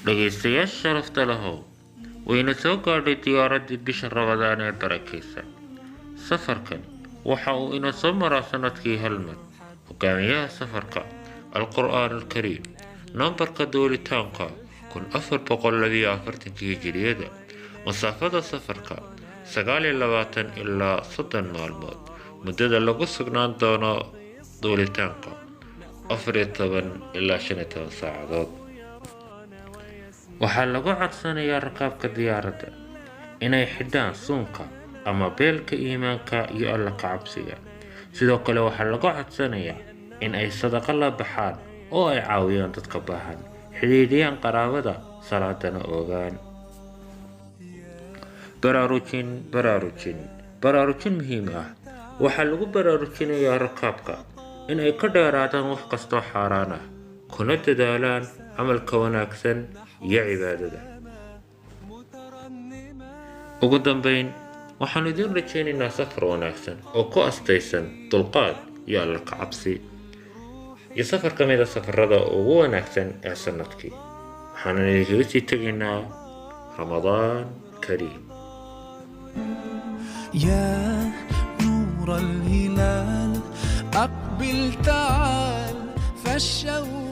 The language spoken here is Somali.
dhegaystayaasha sharafta lahow wayna soo gaadhay diyaaraddii bisha Ramadaan ee barakeysan. Safarkan waxa uu ina soo maraa sanadkii hal mar. Hogaamiyaha safarka Al-Qur'aan Al-Kariim nambarka duulitaanka 1442 hijriyada. Masaafada safarka 29 ilaa 30 maalmood. Muddada lagu sugnaan doono duulitaanka 14 ilaa 15 saacadood. waxaa lagu codsanayaa rakaabka diyaaradda inay xidhaan suunka ama beelka iimaanka iyo alla ka cabsiga. sidoo kale waxaa lagu codsanayaa in ay sadaqa la baxaan oo ay caawiyaan dadka baahan, xidhiidhiyaan qaraabada, salaadana oogaan. baraarujin muhiim ah. waxaa lagu baraarujinayaa rakaabka in ay ka dheeraadaan wax kastoo xaaraan ah, kuna dadaalaan camalka wanaagsan iyo cibaadada. ugu dambayn, waxaan idin rajaynaynaa safar wanaagsan oo ku astaysan dulqaad iyo alla ka cabsi, iyo safar ka mid a safarada ugu wanaagsan ee sanadkii. waxaanan idinkaga sii tegaynaa Ramadaan Kariim. يا نور الهلال أقبل تعال فالشوق